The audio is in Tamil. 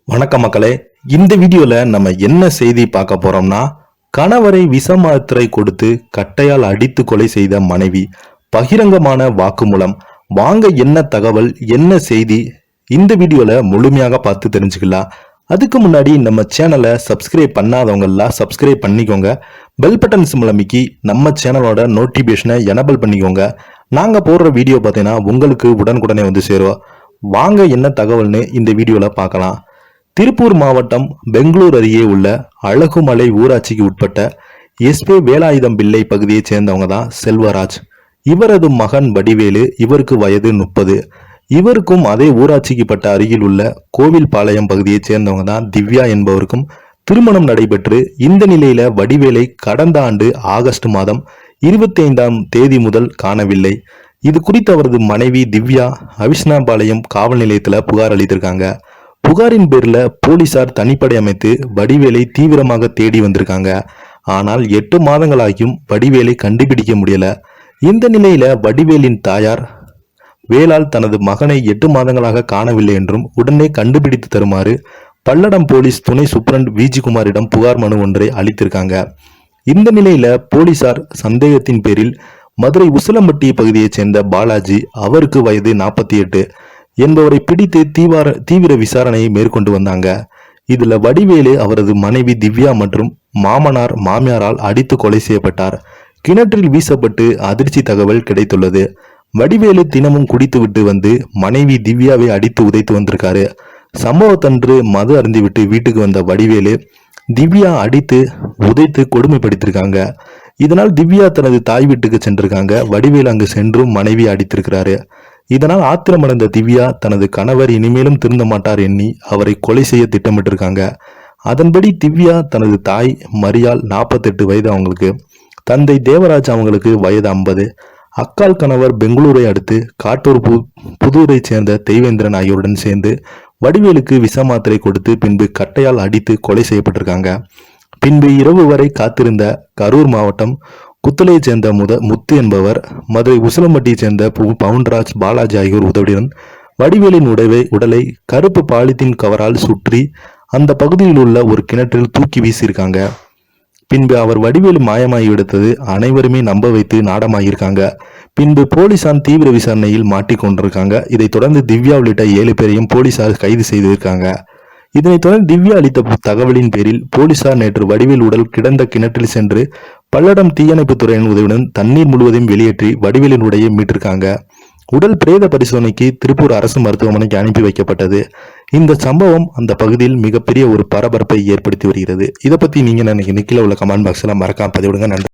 வணக்கம் மக்களே. இந்த வீடியோல நம்ம என்ன செய்தி பார்க்க போறோம்னா, கணவரை விஷ மாத்திரை கொடுத்து கட்டையால் அடித்து கொலை செய்த மனைவி பகிரங்கமான வாக்குமூலம். வாங்க என்ன தகவல் என்ன செய்தி இந்த வீடியோல முழுமையாக பார்த்து தெரிஞ்சுக்கலாம். அதுக்கு முன்னாடி நம்ம சேனலை சப்ஸ்கிரைப் பண்ணாதவங்க எல்லாம் சப்ஸ்கிரைப் பண்ணிக்கோங்க. பெல் பட்டன் சிம்பல் அமைக்கி நம்ம சேனலோட நோட்டிபிகேஷனை எனபிள் பண்ணிக்கோங்க. நாங்க போடுற வீடியோ பார்த்தீங்கன்னா உங்களுக்கு உடனுக்குடனே வந்து சேரும். வாங்க என்ன தகவல்னு இந்த வீடியோல பார்க்கலாம். திருப்பூர் மாவட்டம் பெங்களூர் அருகே உள்ள அழகுமலை ஊராட்சிக்கு உட்பட்ட எஸ்பே வேலாயுதம் பிள்ளை பகுதியைச் சேர்ந்தவங்க தான் செல்வராஜ். இவரது மகன் வடிவேலு, இவருக்கு வயது 30. இவருக்கும் அதே ஊராட்சிக்கு பட்ட அருகில் உள்ள கோவில்பாளையம் பகுதியைச் சேர்ந்தவங்க தான் திவ்யா என்பவருக்கும் திருமணம் நடைபெற்று இந்த நிலையில வடிவேலை கடந்த ஆண்டு ஆகஸ்ட் மாதம் 25ஆம் தேதி முதல் காணவில்லை. இது குறித்து அவரது மனைவி திவ்யா அவிஷ்ணாபாளையம் காவல் நிலையத்துல புகார் அளித்திருக்காங்க. புகாரின் பேர்ல போலீசார் தனிப்படை அமைத்து வடிவேலை தீவிரமாக தேடி வந்திருக்காங்க. ஆனால் 8 மாதங்களாகியும் வடிவேலை கண்டுபிடிக்க முடியல. இந்த நிலையில வடிவேலின் தாயார் வேலால் தனது மகனை 8 மாதங்களாக காணவில்லை என்றும் உடனே கண்டுபிடித்து தருமாறு பல்லடம் போலீஸ் துணை சூப்பரண்ட் விஜிகுமாரிடம் புகார் மனு ஒன்றை அளித்திருக்காங்க. இந்த நிலையில போலீசார் சந்தேகத்தின் பேரில் மதுரை உசிலம்பட்டி பகுதியைச் சேர்ந்த பாலாஜி, அவருக்கு வயது 48 என்பவரை பிடித்து தீவிர விசாரணையை மேற்கொண்டு வந்தாங்க. இதுல வடிவேலு அவரது மனைவி திவ்யா மற்றும் மாமனார் மாமியாரால் அடித்து கொலை செய்யப்பட்டார். கிணற்றில் வீசப்பட்டு அதிர்ச்சி தகவல் கிடைத்துள்ளது. வடிவேலு தினமும் குடித்துவிட்டு வந்து மனைவி திவ்யாவை அடித்து உதைத்து வந்திருக்காரு. சம்பவத்தன்று மது அருந்திவிட்டு வீட்டுக்கு வந்த வடிவேலு திவ்யா அடித்து உதைத்து கொடுமைப்படுத்திருக்காங்க. இதனால் திவ்யா தனது தாய் வீட்டுக்கு சென்றிருக்காங்க. வடிவேலு அங்கு சென்றும் மனைவி அடித்திருக்கிறாரு. இதனால் ஆத்திரமடைந்த திவ்யா தனது கணவர் இனிமேலும் திருந்த மாட்டார் எண்ணி அவரை கொலை செய்ய திட்டமிட்டிருக்காங்க. அதன்படி திவ்யா தனது தாய் மரியாள் 48 வயது அவங்களுக்கு, தந்தை தேவராஜ் அவங்களுக்கு வயது 50, அக்கால் கணவர் பெங்களூரை அடுத்து காட்டூர் புதூரை சேர்ந்த தெய்வேந்திரன் ஆகியோருடன் சேர்ந்து வடிவேலுக்கு விஷ மாத்திரை கொடுத்து பின்பு கட்டையால் அடித்து கொலை செய்யப்பட்டிருக்காங்க. பின்பு இரவு வரை காத்திருந்த கரூர் மாவட்டம் குத்தலையை சேர்ந்த முத்து என்பவர், மதுரை உசிலம்பட்டியை சேர்ந்த பவுன்ராஜ், பாலாஜி ஆகியோர் உதவியுடன் வடிவேலின் உடலை கருப்பு பாலித்தீன் கவரால் சுற்றி அந்த பகுதியில் உள்ள ஒரு கிணற்றில் தூக்கி வீசியிருக்காங்க. பின்பு அவர் வடிவேலு மாயமாகி எடுத்தது அனைவருமே நம்ப வைத்து நாடமாகியிருக்காங்க. பின்பு போலீசார் தீவிர விசாரணையில் மாட்டிக்கொண்டிருக்காங்க. இதைத் தொடர்ந்து திவ்யா உள்ளிட்ட 7 பேரையும் போலீசார் கைது செய்திருக்காங்க. இதனைத் தொடர்ந்து திவ்யா அளித்த தகவலின் பேரில் போலீசார் நேற்று வடிவேல் உடல் கிடந்த கிணற்றில் சென்று பல்லடம் தீயணைப்புத் துறையின் உதவியுடன் தண்ணீர் முழுவதையும் வெளியேற்றி வடிவேலின் உடையை மீட்டிருக்காங்க. உடல் பிரேத பரிசோதனைக்கு திருப்பூர் அரசு மருத்துவமனைக்கு அனுப்பி வைக்கப்பட்டது. இந்த சம்பவம் அந்த பகுதியில் மிகப்பெரிய ஒரு பரபரப்பை ஏற்படுத்தி வருகிறது. இதை பத்தி நீங்க நினைக்கிறீங்க? கீழே உள்ள கமெண்ட் பாக்ஸ்ல மறக்காம பதிவிடுங்க. நன்றி.